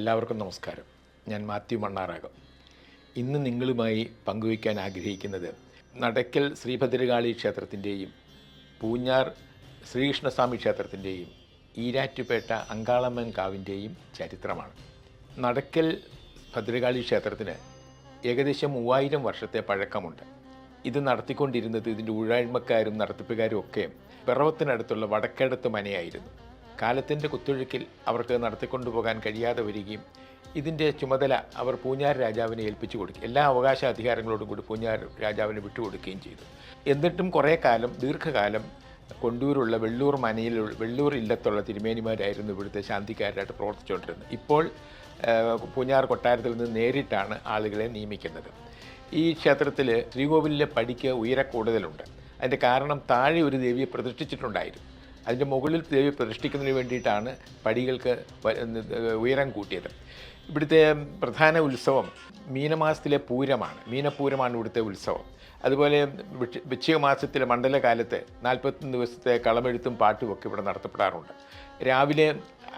എല്ലാവർക്കും നമസ്കാരം. ഞാൻ മാത്യു മണ്ണാറാകം. ഇന്ന് നിങ്ങളുമായി പങ്കുവയ്ക്കാൻ ആഗ്രഹിക്കുന്നത് നടക്കൽ ശ്രീഭദ്രകാളി ക്ഷേത്രത്തിൻ്റെയും പൂഞ്ഞാർ ശ്രീകൃഷ്ണസ്വാമി ക്ഷേത്രത്തിൻ്റെയും ഈരാറ്റുപേട്ട അങ്കാളമ്മൻ കാവിൻ്റെയും ചരിത്രമാണ്. നടക്കൽ ഭദ്രകാളി ക്ഷേത്രത്തിന് ഏകദേശം 3000 വർഷത്തെ പഴക്കമുണ്ട്. ഇത് നടത്തിക്കൊണ്ടിരുന്നത് ഇതിൻ്റെ ഊഴാഴ്മക്കാരും നടത്തിപ്പുകാരും ഒക്കെ പിറവത്തിനടുത്തുള്ള വടക്കേടത്ത് മനയായിരുന്നു. കാലത്തിൻ്റെ കുത്തൊഴുക്കിൽ അവർക്ക് നടത്തിക്കൊണ്ടുപോകാൻ കഴിയാതെ വരികയും ഇതിൻ്റെ ചുമതല അവർ പൂഞ്ഞാർ രാജാവിനെ ഏൽപ്പിച്ചു കൊടുക്കുക, എല്ലാ അവകാശ അധികാരങ്ങളോടും കൂടി പൂഞ്ഞാർ രാജാവിന് വിട്ടുകൊടുക്കുകയും ചെയ്തു. എന്നിട്ടും കുറേ കാലം, ദീർഘകാലം കൊണ്ടൂരുള്ള വെള്ളൂർ ഇല്ലത്തുള്ള തിരുമേനിമാരായിരുന്നു ഇവിടുത്തെ ശാന്തിക്കാരായിട്ട് പ്രവർത്തിച്ചുകൊണ്ടിരുന്നത്. ഇപ്പോൾ പൂഞ്ഞാർ കൊട്ടാരത്തിൽ നിന്ന് നേരിട്ടാണ് ആളുകളെ നിയമിക്കുന്നത്. ഈ ക്ഷേത്രത്തിൽ ശ്രീകോവിലിലെ പടിക്ക് ഉയരക്കൂടുതലുണ്ട്. അതിൻ്റെ കാരണം താഴെ ഒരു ദേവിയെ പ്രതിഷ്ഠിച്ചിട്ടുണ്ടായിരുന്നു. അതിൻ്റെ മുകളിൽ ദേവി പ്രതിഷ്ഠിക്കുന്നതിന് വേണ്ടിയിട്ടാണ് പടികൾക്ക് ഉയരം കൂട്ടിയത്. ഇവിടുത്തെ പ്രധാന ഉത്സവം മീനമാസത്തിലെ പൂരമാണ്. മീനപ്പൂരമാണ് ഇവിടുത്തെ ഉത്സവം. അതുപോലെ വൃശ്ചിക മാസത്തിലെ മണ്ഡലകാലത്ത് 41 ദിവസത്തെ കളമെഴുത്തും പാട്ടുമൊക്കെ ഇവിടെ നടത്തപ്പെടാറുണ്ട്. രാവിലെ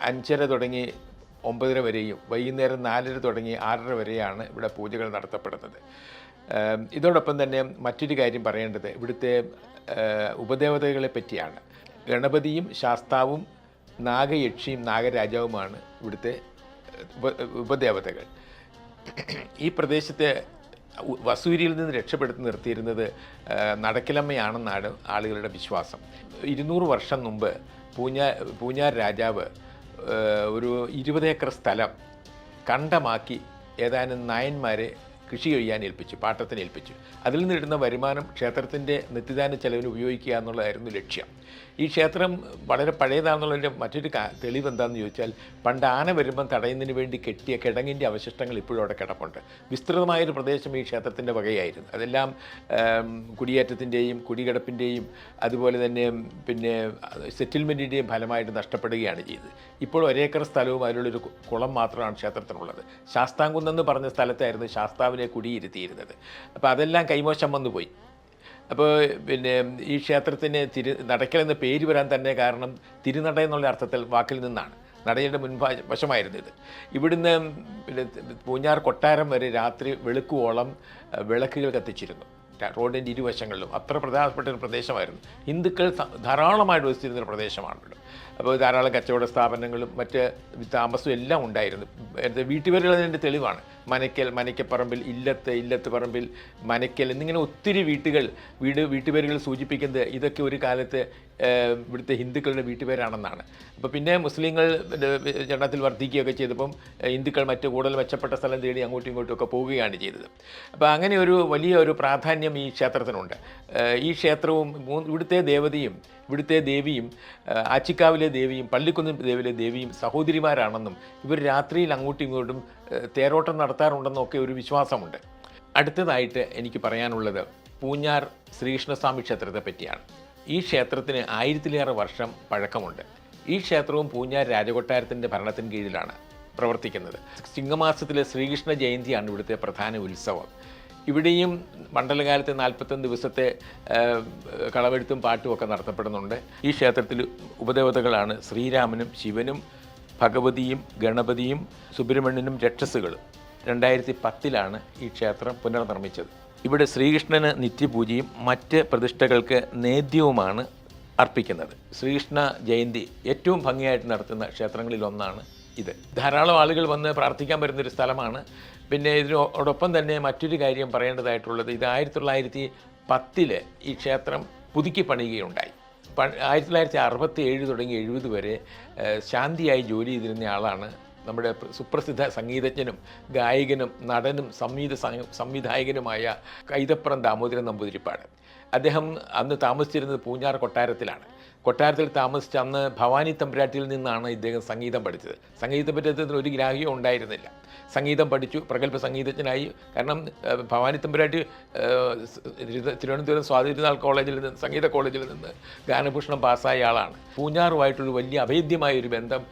5:30 തുടങ്ങി 9:30 വരെയും വൈകുന്നേരം 4:30 തുടങ്ങി 6:30 വരെയാണ് ഇവിടെ പൂജകൾ നടത്തപ്പെടുന്നത്. ഇതോടൊപ്പം തന്നെ മറ്റൊരു കാര്യം പറയേണ്ടത് ഇവിടുത്തെ ഉപദേവതകളെ പറ്റിയാണ്. ഗണപതിയും ശാസ്താവും നാഗയക്ഷിയും നാഗരാജാവുമാണ് ഇവിടുത്തെ ഉപദേവതകൾ. ഈ പ്രദേശത്തെ വസൂരിയിൽ നിന്ന് രക്ഷപ്പെടുത്തി നിർത്തിയിരുന്നത് നടക്കിലമ്മയാണെന്നാണ് ആളുകളുടെ വിശ്വാസം. 200 വർഷം മുമ്പ് പൂഞ്ഞാർ രാജാവ് ഒരു 20 ഏക്കർ സ്ഥലം കണ്ടമാക്കി ഏതാനും നായന്മാരെ കൃഷി ചെയ്യാൻ ഏൽപ്പിച്ചു, പാട്ടത്തിന് ഏൽപ്പിച്ചു. അതിൽ നിന്ന് കിട്ടുന്ന വരുമാനം ക്ഷേത്രത്തിൻ്റെ നിത്യദാന ചെലവിന് ഉപയോഗിക്കുക എന്നുള്ളതായിരുന്നു ലക്ഷ്യം. ഈ ക്ഷേത്രം വളരെ പഴയതാണെന്നുള്ളതിൻ്റെ മറ്റൊരു തെളിവ് എന്താണെന്ന് ചോദിച്ചാൽ, പണ്ട് ആന വരുമ്പം തടയുന്നതിന് വേണ്ടി കെട്ടിയ കിടങ്ങിൻ്റെ അവശിഷ്ടങ്ങൾ ഇപ്പോഴും അവിടെ കിടപ്പുണ്ട്. വിസ്തൃതമായൊരു പ്രദേശം ഈ ക്ഷേത്രത്തിൻ്റെ വകയായിരുന്നു. അതെല്ലാം കുടിയേറ്റത്തിൻ്റെയും കുടികിടപ്പിൻ്റെയും അതുപോലെ തന്നെ പിന്നെ സെറ്റിൽമെൻറ്റിൻ്റെയും ഫലമായിട്ട് നഷ്ടപ്പെടുകയാണ് ചെയ്തത്. ഇപ്പോൾ 1 ഏക്കർ സ്ഥലവും അതിലുള്ളൊരു കുളം മാത്രമാണ് ക്ഷേത്രത്തിനുള്ളത്. ശാസ്താംകുന്നെന്ന് പറഞ്ഞ സ്ഥലത്തായിരുന്നു ശാസ്താവിനെ കുടിയിരുത്തിയിരുന്നത്. അപ്പോൾ അതെല്ലാം കൈമോശം വന്നുപോയി. അപ്പോൾ പിന്നെ ഈ ക്ഷേത്രത്തിന് നടക്കൽ എന്ന പേര് വരാൻ തന്നെ കാരണം തിരുനട എന്നുള്ള അർത്ഥത്തിൽ വാക്കിൽ നിന്നാണ്. നടയുടെ വശമായിരുന്നു ഇത്. ഇവിടുന്ന് പിന്നെ പൂഞ്ഞാർ കൊട്ടാരം വരെ രാത്രി വെളുക്കുവോളം വിളക്കുകൾ കത്തിച്ചിരുന്നു റോഡിൻ്റെ ഇരുവശങ്ങളിലും. അത്ര പ്രധാനപ്പെട്ട ഒരു പ്രദേശമായിരുന്നു. ഹിന്ദുക്കൾ ധാരാളമായിട്ട് വസിച്ചിരുന്നൊരു പ്രദേശമാണല്ലോ. അപ്പോൾ ധാരാളം കച്ചവട സ്ഥാപനങ്ങളും മറ്റ് താമസവും എല്ലാം ഉണ്ടായിരുന്നു. വീട്ടുപേരുള്ളതിൻ്റെ തെളിവാണ് മനയ്ക്കപ്പറമ്പിൽ, ഇല്ലത്ത് പറമ്പിൽ, മനയ്ക്കൽ എന്നിങ്ങനെ ഒത്തിരി വീട്ടുപേരുകൾ സൂചിപ്പിക്കുന്നത് ഇതൊക്കെ ഒരു കാലത്ത് ഇവിടുത്തെ ഹിന്ദുക്കളുടെ വീട്ടുപേരാണെന്നാണ്. അപ്പോൾ പിന്നെ മുസ്ലിങ്ങൾ എണ്ണത്തിൽ വർദ്ധിക്കുകയൊക്കെ ചെയ്തപ്പം ഹിന്ദുക്കൾ മറ്റ് കൂടുതൽ മെച്ചപ്പെട്ട സ്ഥലം തേടി അങ്ങോട്ടും ഇങ്ങോട്ടും ഒക്കെ പോവുകയാണ് ചെയ്തത്. അപ്പോൾ അങ്ങനെ ഒരു വലിയ ഒരു പ്രാധാന്യം ഈ ക്ഷേത്രത്തിനുണ്ട്. ഈ ക്ഷേത്രവും ഇവിടുത്തെ ദേവിയും ആച്ചിക്കാവിലെ ദേവിയും പള്ളിക്കുന്ന് ദേവിയിലെ ദേവിയും സഹോദരിമാരാണെന്നും ഇവർ രാത്രിയിൽ അങ്ങോട്ടും ഇങ്ങോട്ടും തേരോട്ടം നടത്താറുണ്ടെന്നൊക്കെ ഒരു വിശ്വാസമുണ്ട്. അടുത്തതായിട്ട് എനിക്ക് പറയാനുള്ളത് പൂഞ്ഞാർ ശ്രീകൃഷ്ണസ്വാമി ക്ഷേത്രത്തെ പറ്റിയാണ്. ഈ ക്ഷേത്രത്തിന് 1000-ലേറെ വർഷം പഴക്കമുണ്ട്. ഈ ക്ഷേത്രവും പൂഞ്ഞാർ രാജകൊട്ടാരത്തിൻ്റെ ഭരണത്തിന് കീഴിലാണ് പ്രവർത്തിക്കുന്നത്. ചിങ്ങമാസത്തിലെ ശ്രീകൃഷ്ണ ജയന്തിയാണ് ഇവിടുത്തെ പ്രധാന ഉത്സവം. ഇവിടെയും മണ്ഡലകാലത്തെ 41 ദിവസത്തെ കളമെഴുത്തും പാട്ടും ഒക്കെ നടത്തപ്പെടുന്നുണ്ട്. ഈ ക്ഷേത്രത്തിൽ ഉപദേവതകളാണ് ശ്രീരാമനും ശിവനും ഭഗവതിയും ഗണപതിയും സുബ്രഹ്മണ്യനും രക്ഷസുകളും. 2010 ഈ ക്ഷേത്രം പുനർനിർമ്മിച്ചത്. ഇവിടെ ശ്രീകൃഷ്ണന് നിത്യപൂജയും മറ്റ് പ്രതിഷ്ഠകൾക്ക് നേദ്യവുമാണ് അർപ്പിക്കുന്നത്. ശ്രീകൃഷ്ണ ജയന്തി ഏറ്റവും ഭംഗിയായിട്ട് നടത്തുന്ന ക്ഷേത്രങ്ങളിലൊന്നാണ് ഇത്. ധാരാളം ആളുകൾ വന്ന് പ്രാർത്ഥിക്കാൻ വരുന്നൊരു സ്ഥലമാണ്. പിന്നെ ഇതിനോടൊപ്പം തന്നെ മറ്റൊരു കാര്യം പറയേണ്ടതായിട്ടുള്ളത്, ഇത് 1910 ഈ ക്ഷേത്രം പുതുക്കി പണിയുകയുണ്ടായി. 1967 തുടങ്ങി 70 വരെ ശാന്തിയായി ജോലി ചെയ്തിരുന്ന ആളാണ് നമ്മുടെ സുപ്രസിദ്ധ സംഗീതജ്ഞനും ഗായകനും നടനും സംവിധായകനുമായ കൈതപ്രം ദാമോദരൻ നമ്പൂതിരിപ്പാട്. അദ്ദേഹം അന്ന് താമസിച്ചിരുന്നത് പൂഞ്ഞാർ കൊട്ടാരത്തിലാണ്. കൊട്ടാരത്തിൽ താമസിച്ച അന്ന് ഭവാനി തമ്പുരാട്ടിയിൽ നിന്നാണ് ഇദ്ദേഹം സംഗീതം പഠിച്ചത്. സംഗീതത്തെ പറ്റി അദ്ദേഹത്തിന് ഒരു ഗ്രാഹ്യവും ഉണ്ടായിരുന്നില്ല. സംഗീതം പഠിച്ചു, പ്രഗത്ഭ സംഗീതജ്ഞനായി. കാരണം ഭവാനി തമ്പുരാട്ടി തിരുവനന്തപുരം സ്വാതി തിരുനാൾ സംഗീത കോളേജിൽ നിന്ന് ഗാനഭൂഷണം പാസ്സായ ആളാണ്. പൂഞ്ഞാറുമായിട്ടൊരു വലിയ അഭേദ്യമായൊരു ബന്ധം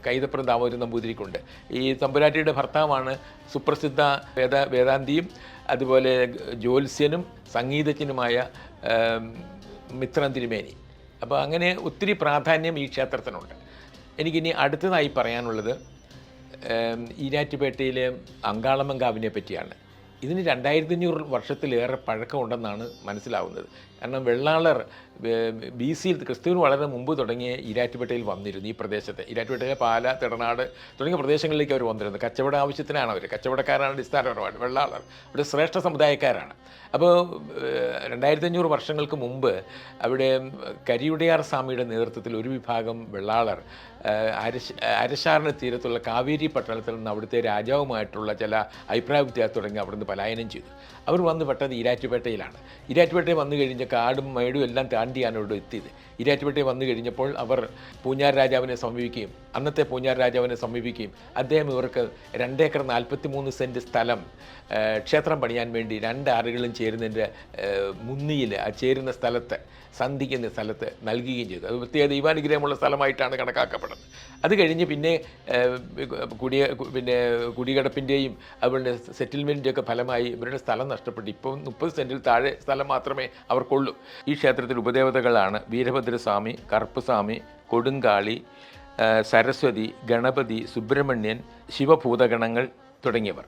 കൈതപ്രം ദാമോദരൻ നമ്പൂതിരിക്കുണ്ട്. ഈ തമ്പുരാട്ടിയുടെ ഭർത്താവാണ് സുപ്രസിദ്ധ വേദാന്തിയും അതുപോലെ ജ്യോത്സ്യനും സംഗീതജ്ഞനുമായ മിത്രൻ തിരുമേനി. അപ്പോൾ അങ്ങനെ ഒത്തിരി പ്രാധാന്യം ഈ ക്ഷേത്രത്തിനുണ്ട്. എനിക്കിനി അടുത്തതായി പറയാനുള്ളത് ഈരാറ്റുപേട്ടയിലെ അങ്കാളമ്മങ്കാവിനെ പറ്റിയാണ്. ഇതിന് 2500 വർഷത്തിലേറെ പഴക്കമുണ്ടെന്നാണ് മനസ്സിലാവുന്നത്. കാരണം വെള്ളാളർ BC ക്രിസ്തുവിന് വളരെ മുമ്പ് തുടങ്ങിയ ഈരാറ്റുപേട്ടയിൽ വന്നിരുന്നു. ഈ പ്രദേശത്തെ ഈരാറ്റുപേട്ടയിലെ പാല, തിടനാട് തുടങ്ങിയ പ്രദേശങ്ങളിലേക്ക് അവർ വന്നിരുന്നു. കച്ചവട ആവശ്യത്തിനാണ് അവർ. കച്ചവടക്കാരാണ് അടിസ്ഥാനപരമായിട്ട് വെള്ളാളർ. ഒരു ശ്രേഷ്ഠ സമുദായക്കാരാണ്. അപ്പോൾ 2500 വർഷങ്ങൾക്ക് മുമ്പ് അവിടെ കരിയുടയാർ സ്വാമിയുടെ നേതൃത്വത്തിൽ ഒരു വിഭാഗം വെള്ളാളർ അരശാറിന് തീരത്തുള്ള കാവേരി പട്ടണത്തിൽ നിന്ന് അവിടുത്തെ രാജാവുമായിട്ടുള്ള ചില അഭിപ്രായ വ്യത്യാസം തുടങ്ങി അവിടുന്ന് പലായനം ചെയ്തു. അവർ വന്ന് പെട്ടത് ഈരാറ്റുപേട്ടയിലാണ്. ഈരാറ്റുപേട്ടയിൽ വന്നു കഴിഞ്ഞ കാടും മേടും എല്ലാം താണ്ടിയാണ് ഇവിടെ എത്തിയത്. ഈരാറ്റുപേട്ടയിൽ വന്നു കഴിഞ്ഞപ്പോൾ അവർ പൂഞ്ഞാർ രാജാവിനെ സമീപിക്കുകയും അന്നത്തെ പൂഞ്ഞാർ രാജാവിനെ സമീപിക്കുകയും അദ്ദേഹം ഇവർക്ക് 2 ഏക്കർ 43 സെൻറ്റ് സ്ഥലം ക്ഷേത്രം പണിയാൻ വേണ്ടി 2 ആറുകളും ചേരുന്നതിൻ്റെ മുന്നിയിൽ ആ ചേരുന്ന സ്ഥലത്ത് സന്ധിക്കുന്ന സ്ഥലത്ത് നൽകുകയും ചെയ്തു. അത് പ്രത്യേക ദൈവാനുഗ്രഹമുള്ള സ്ഥലമായിട്ടാണ് കണക്കാക്കപ്പെടുന്നത്. അത് കഴിഞ്ഞ് പിന്നെ കുടികിടപ്പിൻ്റെയും അവരുടെ സെറ്റിൽമെൻറ്റിൻ്റെയൊക്കെ ഫലമായി ഇവരുടെ സ്ഥലം നഷ്ടപ്പെട്ടു. ഇപ്പം 30 സെൻറ്റിൽ താഴെ സ്ഥലം മാത്രമേ അവർക്കുള്ളൂ. ഈ ക്ഷേത്രത്തിൽ ഉപദേവതകളാണ് വീരഭദ്രസ്വാമി, കറുപ്പുസ്വാമി, കൊടുങ്കാളി, സരസ്വതി, ഗണപതി, സുബ്രഹ്മണ്യൻ, ശിവഭൂതഗണങ്ങൾ തുടങ്ങിയവർ.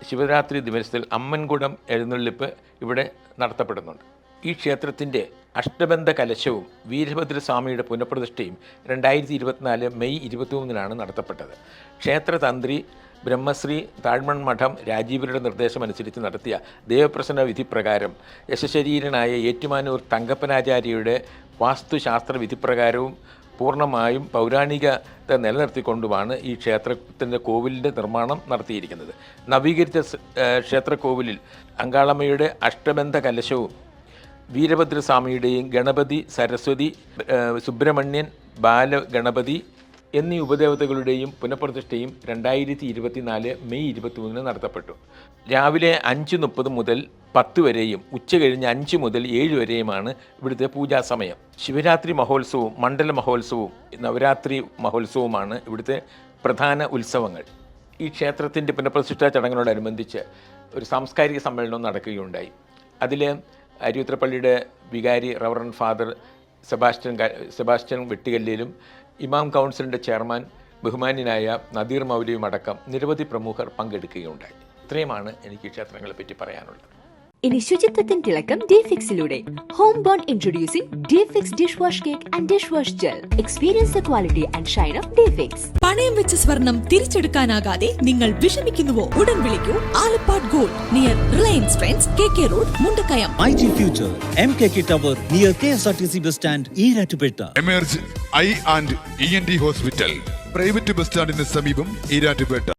ശിവരാത്രി ദിവസത്തിൽ അമ്മൻകുടം എഴുന്നള്ളിപ്പ് ഇവിടെ നടത്തപ്പെടുന്നുണ്ട്. ഈ ക്ഷേത്രത്തിൻ്റെ അഷ്ടബന്ധ കലശവും വീരഭദ്രസ്വാമിയുടെ പുനഃപ്രതിഷ്ഠയും 2024 മെയ് 23 നടത്തപ്പെട്ടത്. ക്ഷേത്രതന്ത്രി ബ്രഹ്മശ്രീ താഴ്മൺ മഠം രാജീവരുടെ നിർദ്ദേശമനുസരിച്ച് നടത്തിയ ദേവപ്രസന്ന വിധിപ്രകാരം യശശരീരനായ ഏറ്റുമാനൂർ തങ്കപ്പനാചാര്യയുടെ വാസ്തുശാസ്ത്ര വിധിപ്രകാരവും പൂർണ്ണമായും പൗരാണികത നിലനിർത്തിക്കൊണ്ടുമാണ് ഈ ക്ഷേത്രത്തിൻ്റെ കോവിലിൻ്റെ നിർമ്മാണം നടത്തിയിരിക്കുന്നത്. നവീകരിച്ച ക്ഷേത്രക്കോവിലിൽ അങ്കാളമ്മയുടെ അഷ്ടബന്ധ കലശവും വീരഭദ്രസ്വാമിയുടെയും ഗണപതി, സരസ്വതി, സുബ്രഹ്മണ്യൻ, ബാലഗണപതി എന്നീ ഉപദേവതകളുടെയും പുനഃപ്രതിഷ്ഠയും 2024 മെയ് 23 നടത്തപ്പെട്ടു. രാവിലെ 5:30 മുതൽ 10 വരെയും ഉച്ചകഴിഞ്ഞ് 5 മുതൽ 7 വരെയുമാണ് ഇവിടുത്തെ പൂജാസമയം. ശിവരാത്രി മഹോത്സവവും മണ്ഡല മഹോത്സവവും നവരാത്രി മഹോത്സവവുമാണ് ഇവിടുത്തെ പ്രധാന ഉത്സവങ്ങൾ. ഈ ക്ഷേത്രത്തിൻ്റെ പുനഃപ്രതിഷ്ഠാ ചടങ്ങിനോടനുബന്ധിച്ച് ഒരു സാംസ്കാരിക സമ്മേളനം നടക്കുകയുണ്ടായി. അതിൽ അരിയുത്രപ്പള്ളിയുടെ വികാരി റവറൻ ഫാദർ സെബാസ്റ്റ്യൻ വെട്ടുകല്ലിലും ഇമാം കൗൺസിലിൻ്റെ ചെയർമാൻ ബഹുമാന്യനായ നദീർ മൗലവിയും അടക്കം നിരവധി പ്രമുഖർ പങ്കെടുക്കുകയുണ്ടായി. ഇത്രയുമാണ് എനിക്ക് ക്ഷേത്രങ്ങളെപ്പറ്റി പറയാനുള്ളത്. ഇനി ശുചിത്വത്തിൻ തിളക്കം ഡേഫിക്സിലൂടെ. Home born introducing Dayfix dish wash cake and dish wash gel. Experience the quality and shine of Dayfix. പണയം വെച്ച സ്വർണം തിരിച്ചെടുക്കാനാകാതെ നിങ്ങൾ വിഷമിക്കുന്നുവോ? ഉടൻ വിളിക്കൂ Alappad Gold, near Reliance Trends, KK road, Mundakkayam. IT Future MKK Tower near KSRTC bus stand, Erattupetta. Emerge eye and ENT hospital, private bus സ്റ്റാൻഡിന് സമീപം, ഈരാറ്റുപേട്ട.